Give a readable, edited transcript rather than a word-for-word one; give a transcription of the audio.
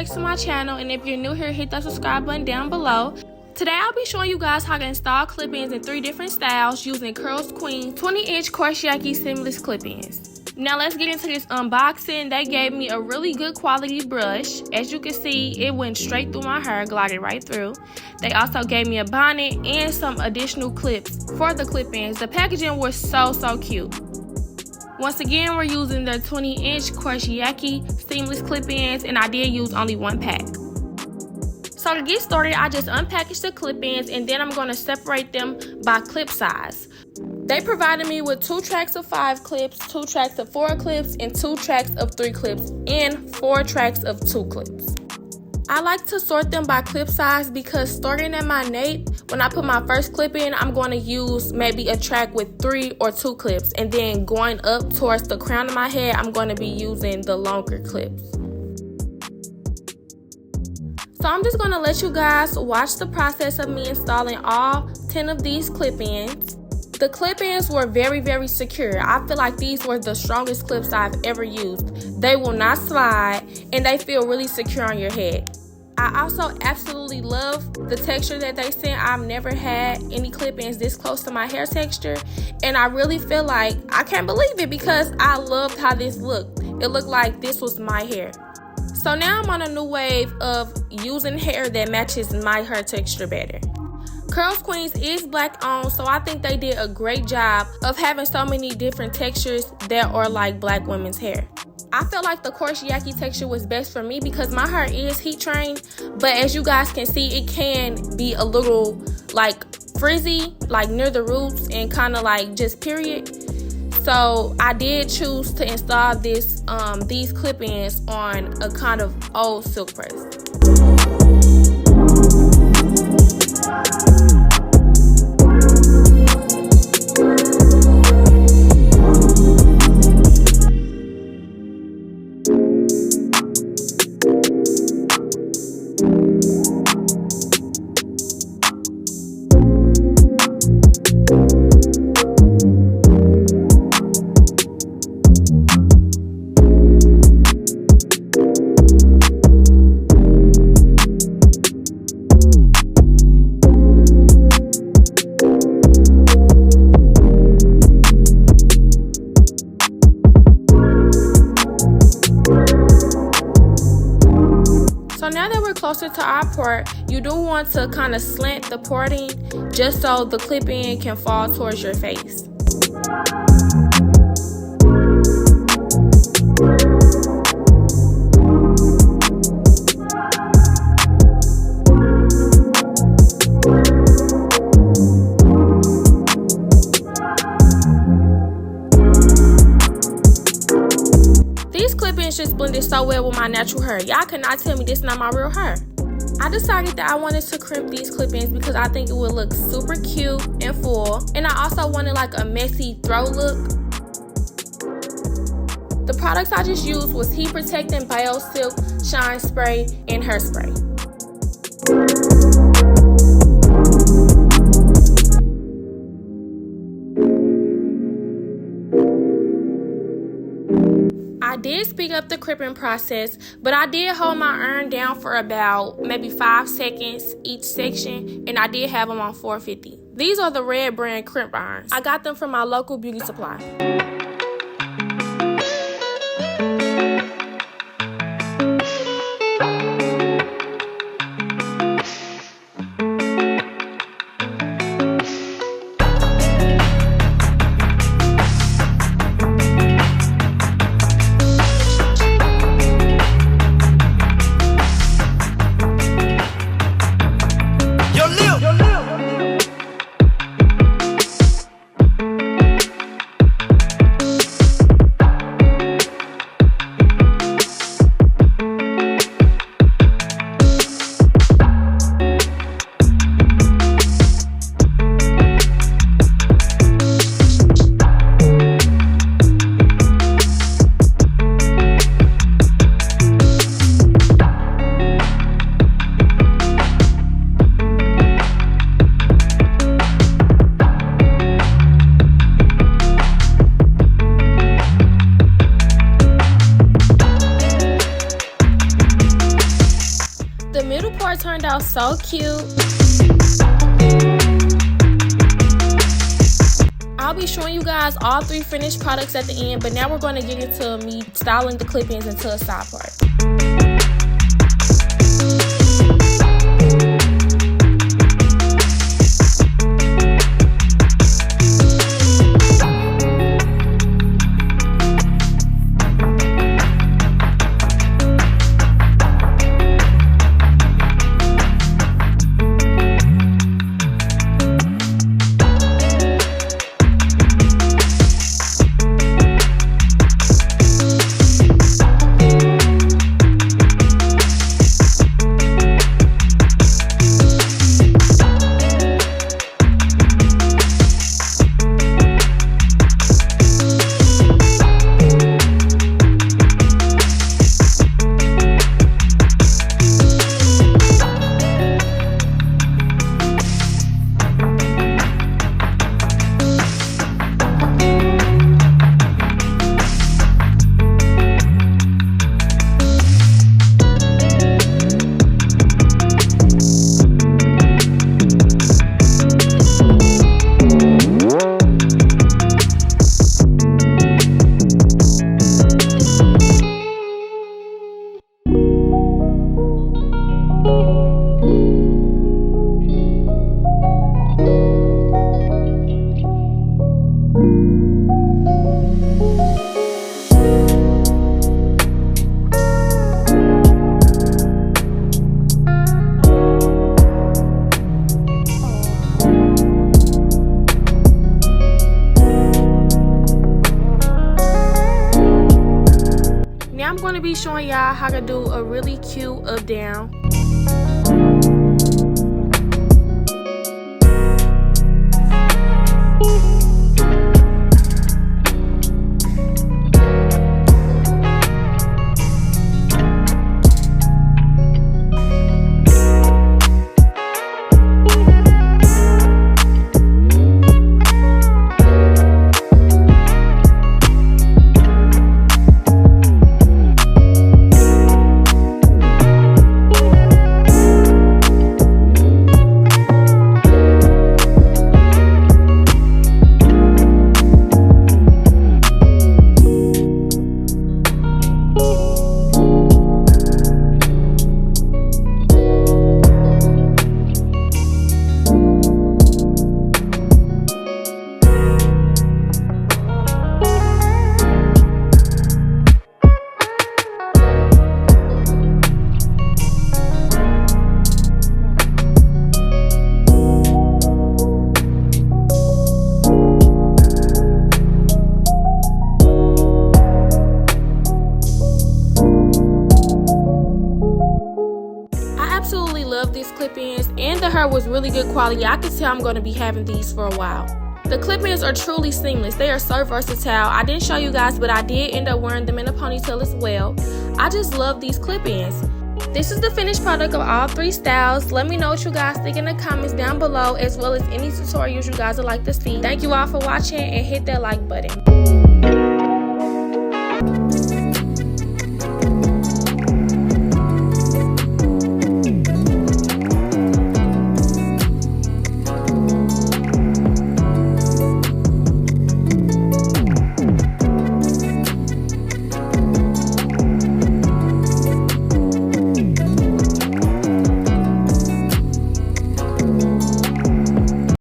back to my channel, and if you're new here, hit that subscribe button down below. Today I'll be showing you guys how to install clip-ins in 3 different styles using Curlsqueen 20-inch Coarse Yaki seamless clip-ins. Now let's get into this unboxing. They gave me a really good quality brush. As you can see, it went straight through my hair, glided right through. They also gave me a bonnet and some additional clips for the clip-ins. The packaging was so cute. Once again, we're using their 20-inch Coarse Yaki seamless clip-ins, and I did use only 1 pack. So to get started, I just unpackaged the clip-ins, and then I'm going to separate them by clip size. They provided me with 2 tracks of 5 clips, 2 tracks of 4 clips, and 2 tracks of 3 clips, and 4 tracks of 2 clips. I like to sort them by clip size because starting at my nape, when I put my first clip in, I'm going to use maybe a track with 3 or 2 clips, and then going up towards the crown of my head, I'm going to be using the longer clips. So I'm just going to let you guys watch the process of me installing all 10 of these clip-ins. The clip-ins were very secure. I feel like these were the strongest clips I've ever used. They will not slide, and they feel really secure on your head. I also absolutely love the texture that they sent. I've never had any clip-ins this close to my hair texture, and I really feel like I can't believe it because I loved how this looked. It looked like this was my hair. So now I'm on a new wave of using hair that matches my hair texture better. Curlsqueen is black owned, so I think they did a great job of having so many different textures that are like black women's hair. I feel like the Coarse Yaki texture was best for me because my hair is heat trained, but as you guys can see, it can be a little like frizzy, like near the roots and kind of like just period. So I did choose to install these clip-ins on a kind of old silk press. So now that we're closer to our part, you do want to kind of slant the parting just so the clip-in can fall towards your face. Just blended so well with my natural hair. Y'all cannot tell me this is not my real hair. I decided that I wanted to crimp these clip-ins because I think it would look super cute and full, and I also wanted like a messy throw look. The products I just used was Heat Protectant, BioSilk, Sheen Spray, and Hairspray. I did speed up the crimping process, but I did hold my iron down for about maybe 5 seconds each section, and I did have them on 450. These are the red brand Crimp Irons. I got them from my local beauty supply. out so cute. I'll be showing you guys all 3 finished products at the end, but now we're going to get into me styling the clip-ins into a side part. I'm going to be showing y'all how to do a really cute up down. Love these clip-ins, and the hair was really good quality. I can tell I'm going to be having these for a while. The clip-ins are truly seamless. They are so versatile. I didn't show you guys, but I did end up wearing them in a ponytail as well. I just love these clip-ins. This is the finished product of all 3 styles. Let me know what you guys think in the comments down below, as well as any tutorials you guys would like to see. Thank you all for watching, and hit that like button.